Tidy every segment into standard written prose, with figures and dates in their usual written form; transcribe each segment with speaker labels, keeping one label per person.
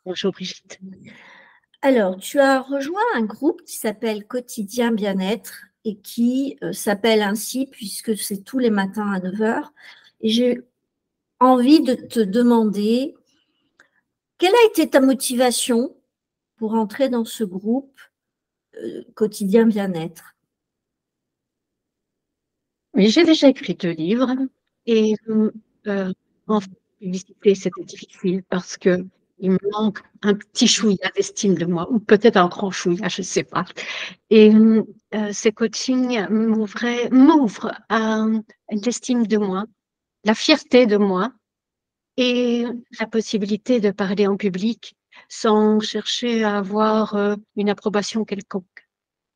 Speaker 1: Bonjour Brigitte.
Speaker 2: Alors, tu as rejoint un groupe qui s'appelle Quotidien Bien-être et qui s'appelle ainsi puisque c'est tous les matins à 9 heures. Et j'ai envie de te demander, quelle a été ta motivation pour entrer dans ce groupe Quotidien Bien-être?
Speaker 1: Oui, j'ai déjà écrit 2 livres et en publicité, c'était difficile parce que il me manque un petit chouïa d'estime de moi, ou peut-être un grand chouïa, je ne sais pas. Et ces coachings m'ouvrent à l'estime de moi, la fierté de moi et la possibilité de parler en public sans chercher à avoir une approbation quelconque.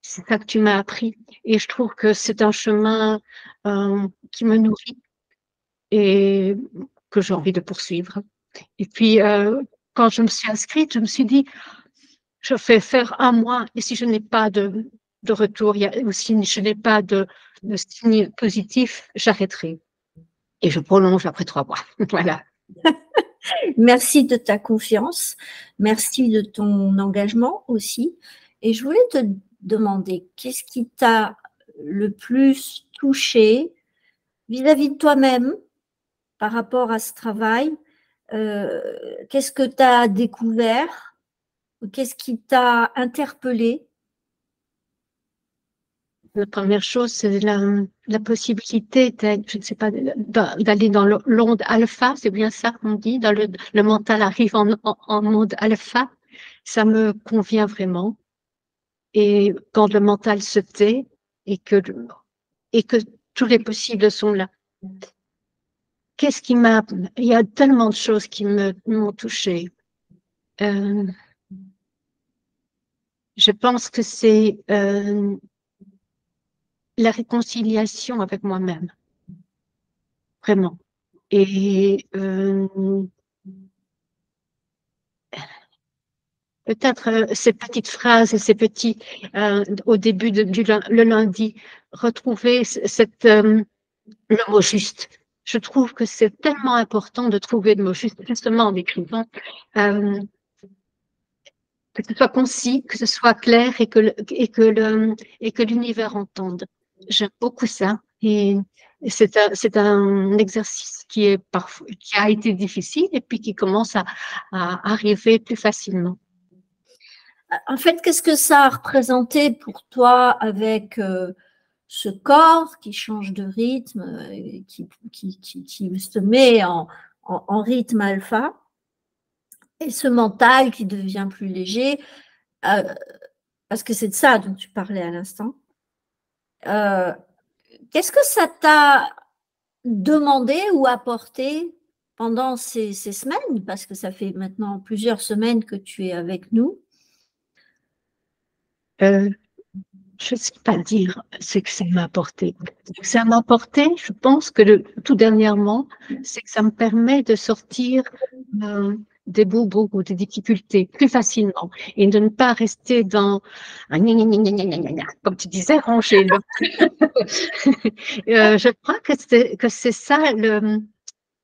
Speaker 1: C'est ça que tu m'as appris. Et je trouve que c'est un chemin qui me nourrit et que j'ai envie de poursuivre. Et puis, quand je me suis inscrite, je me suis dit, je vais faire un mois et si je n'ai pas de retour, ou si je n'ai pas de signe positif, j'arrêterai. Et je prolonge après 3 mois. Voilà.
Speaker 2: Merci de ta confiance, merci de ton engagement aussi. Et je voulais te demander, qu'est-ce qui t'a le plus touché vis-à-vis de toi-même par rapport à ce travail? Qu'est-ce que tu as découvert? Qu'est-ce qui t'a interpellé?
Speaker 1: La première chose, c'est la possibilité je ne sais pas, d'aller dans l'onde alpha, c'est bien ça qu'on dit, dans le mental arrive en mode alpha, ça me convient vraiment. Et quand le mental se tait et que tous les possibles sont là. Il y a tellement de choses qui m'ont touchée. Euh, je pense que c'est la réconciliation avec moi-même, vraiment. Et peut-être ces petites phrases et ces petits, au début le lundi, retrouver le mot juste. Je trouve que c'est tellement important de trouver le mot juste, justement en écrivant, euh, que ce soit concis, que ce soit clair et que l'univers entende. J'aime beaucoup ça. Et c'est un exercice qui a été difficile et puis qui commence à arriver plus facilement.
Speaker 2: En fait, qu'est-ce que ça a représenté pour toi avec ce corps qui change de rythme, qui se met en rythme alpha, et ce mental qui devient plus léger, euh, parce que c'est de ça dont tu parlais à l'instant. Euh, Qu'est-ce que ça t'a demandé ou apporté pendant ces semaines, parce que ça fait maintenant plusieurs semaines que tu es avec nous?
Speaker 1: Euh, je ne sais pas dire ce que ça m'a apporté. Ce que ça m'a apporté, je pense que tout dernièrement, c'est que ça me permet de sortir des bobos ou des difficultés plus facilement et de ne pas rester dans un gna gna gna gna gna gna gna, comme tu disais, ranger le. Je crois que c'est ça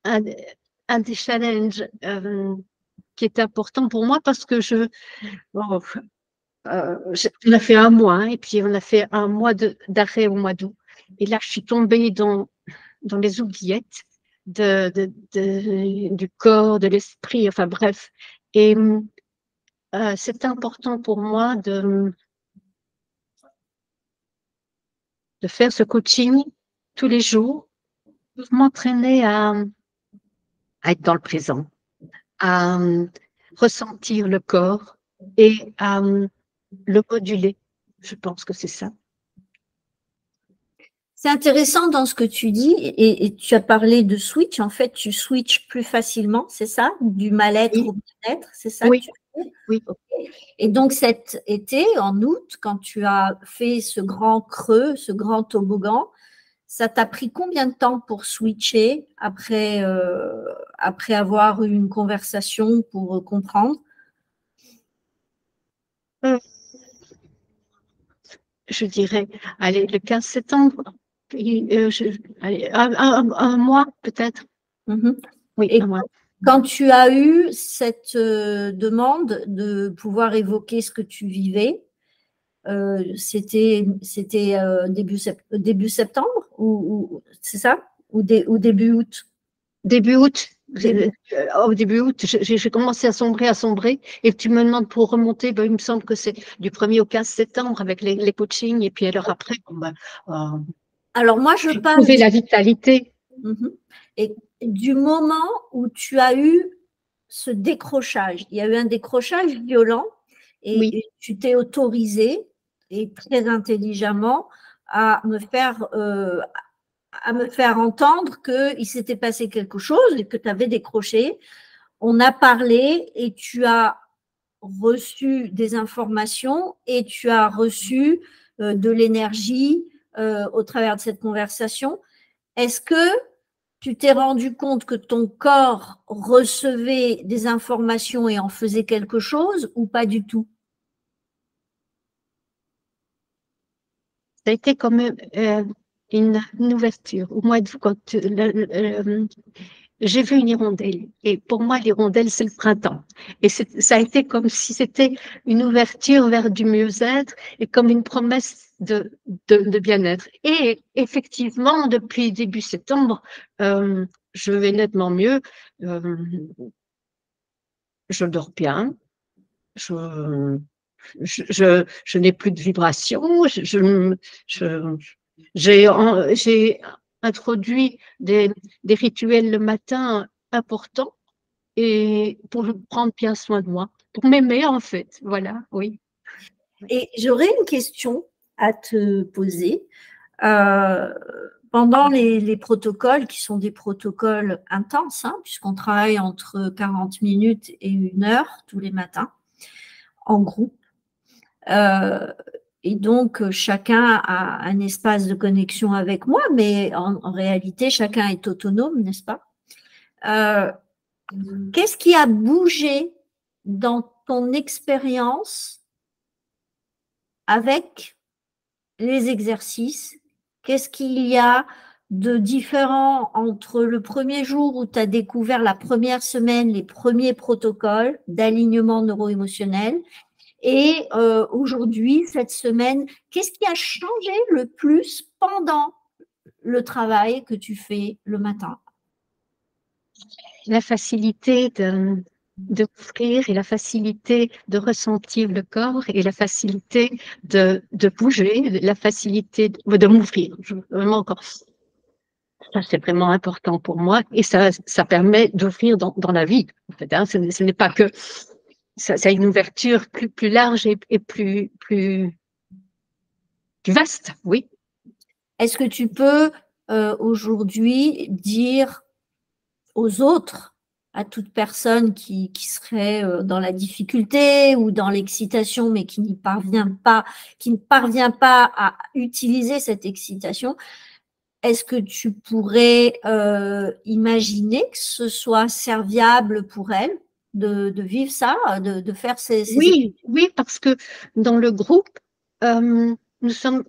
Speaker 1: un, un des challenges qui est important pour moi parce que bon, on a fait un mois, hein, et puis on a fait un mois d'arrêt au mois d'août. Et là, je suis tombée dans les oubliettes du corps, de l'esprit, enfin bref. Et c'est important pour moi de faire ce coaching tous les jours, pour m'entraîner à être dans le présent, à ressentir le corps et à le moduler. Je pense que c'est ça.
Speaker 2: C'est intéressant dans ce que tu dis, et tu as parlé de switch. En fait, tu switches plus facilement, c'est ça? Du mal-être
Speaker 1: Oui,
Speaker 2: au bien-être, c'est ça que
Speaker 1: oui,
Speaker 2: tu veux dire?
Speaker 1: oui.
Speaker 2: Ok. Et donc cet été, en août, quand tu as fait ce grand creux, ce grand toboggan, ça t'a pris combien de temps pour switcher après avoir eu une conversation pour comprendre?
Speaker 1: Euh, je dirais, allez, le 15 septembre, allez, un mois peut-être.
Speaker 2: Mhm.
Speaker 1: Oui,
Speaker 2: Et
Speaker 1: un mois.
Speaker 2: Quand tu as eu cette demande de pouvoir évoquer ce que tu vivais, c'était début septembre ou c'est ça ou début août?
Speaker 1: Début août.
Speaker 2: Début.
Speaker 1: Au début août, j'ai commencé à sombrer, et tu me demandes pour remonter, ben, il me semble que c'est du 1er au 15 septembre avec les coachings, et puis alors après, bon, ben,
Speaker 2: Alors moi, je parle
Speaker 1: trouver la vitalité.
Speaker 2: Et du moment où tu as eu ce décrochage, il y a eu un décrochage violent
Speaker 1: Oui,
Speaker 2: et tu t'es autorisé et très intelligemment à me faire entendre qu'il s'était passé quelque chose et que tu avais décroché. On a parlé et tu as reçu des informations et tu as reçu de l'énergie au travers de cette conversation. Est-ce que tu t'es rendu compte que ton corps recevait des informations et en faisait quelque chose ou pas du tout?
Speaker 1: ça a été comme une ouverture. Au mois d'août, quand j'ai vu une hirondelle. Et pour moi, l'hirondelle, c'est le printemps. Et ça a été comme si c'était une ouverture vers du mieux-être et comme une promesse de bien-être. Et effectivement, depuis début septembre, je vais nettement mieux. Euh, je dors bien. Je, je n'ai plus de vibrations. J'ai introduit des rituels le matin importants et pour prendre bien soin de moi, pour m'aimer en fait. Voilà, oui.
Speaker 2: Et j'aurais une question à te poser. Euh, Pendant les protocoles, qui sont des protocoles intenses, hein, puisqu'on travaille entre 40 minutes et 1 heure tous les matins, en groupe, et donc chacun a un espace de connexion avec moi, mais en réalité, chacun est autonome, n'est-ce pas? Qu'est-ce qui a bougé dans ton expérience avec les exercices? Qu'est-ce qu'il y a de différent entre le premier jour où tu as découvert la première semaine, les premiers protocoles d'alignement neuro-émotionnel et aujourd'hui, cette semaine, qu'est-ce qui a changé le plus pendant le travail que tu fais le matin?
Speaker 1: La facilité de m'ouvrir et la facilité de ressentir le corps et la facilité de bouger, la facilité de m'ouvrir. Vraiment, encore. Ça, c'est vraiment important pour moi et ça permet d'ouvrir dans la vie. En fait, hein. Ce n'est pas que ça a une ouverture plus large et plus vaste, oui.
Speaker 2: Est-ce que tu peux aujourd'hui dire aux autres, à toute personne qui serait dans la difficulté ou dans l'excitation, mais qui ne parvient pas à utiliser cette excitation, est-ce que tu pourrais imaginer que ce soit serviable pour elle de vivre ça, de faire ces
Speaker 1: Oui, oui, parce que dans le groupe, nous sommes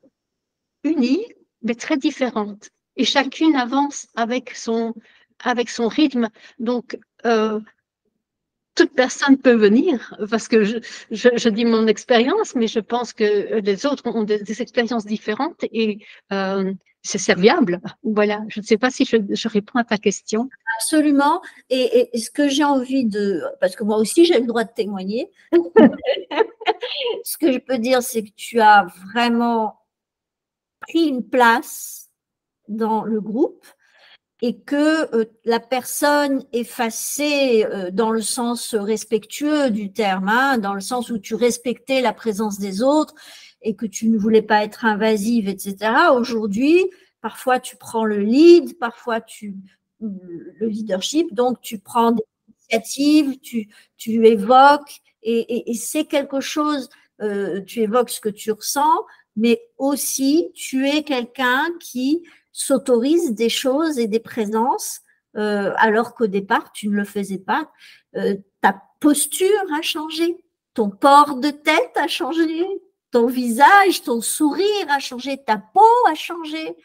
Speaker 1: unies, mais très différentes. Et chacune avance avec son rythme. Donc, toute personne peut venir, parce que je dis mon expérience, mais je pense que les autres ont des expériences différentes et c'est serviable. Voilà, je ne sais pas si je réponds à ta question.
Speaker 2: Absolument. Et ce que j'ai envie parce que moi aussi j'ai le droit de témoigner, ce que je peux dire, c'est que tu as vraiment pris une place dans le groupe et que la personne effacée dans le sens respectueux du terme, hein, dans le sens où tu respectais la présence des autres et que tu ne voulais pas être invasive, etc. Aujourd'hui, parfois tu prends le lead, parfois le leadership, donc tu prends des initiatives, tu évoques et c'est quelque chose, tu évoques ce que tu ressens, mais aussi tu es quelqu'un qui s'autorise des choses et des présences alors qu'au départ, tu ne le faisais pas. Ta posture a changé, ton port de tête a changé, ton visage, ton sourire a changé, ta peau a changé.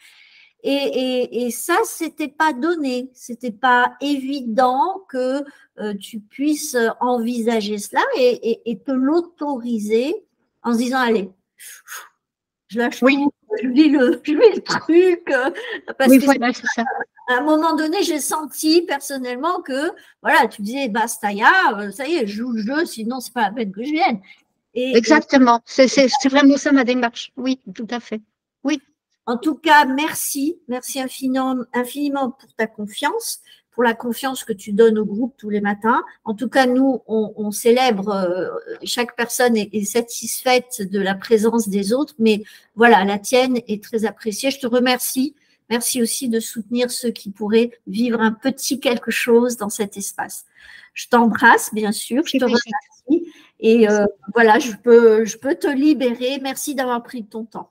Speaker 2: Et ça, c'était pas donné, c'était pas évident que tu puisses envisager cela et te l'autoriser en se disant, allez, je lâche
Speaker 1: Oui,
Speaker 2: tout, je vis le truc, parce
Speaker 1: oui,
Speaker 2: que
Speaker 1: voilà, c'est ça.
Speaker 2: à un moment donné, j'ai senti personnellement que, voilà, tu disais, basta, ça y est, je joue le jeu, sinon c'est pas la peine que je vienne. Et
Speaker 1: Exactement. C'est vraiment ça ma démarche. Oui, tout à fait. Oui,
Speaker 2: en tout cas, merci infiniment pour ta confiance, pour la confiance que tu donnes au groupe tous les matins. En tout cas, nous, on célèbre, chaque personne est satisfaite de la présence des autres, mais voilà, la tienne est très appréciée. Je te remercie. Merci aussi de soutenir ceux qui pourraient vivre un petit quelque chose dans cet espace. Je t'embrasse, bien sûr, je
Speaker 1: c'est
Speaker 2: te
Speaker 1: Brigitte.
Speaker 2: remercie. Et voilà, je peux te libérer. Merci d'avoir pris ton temps.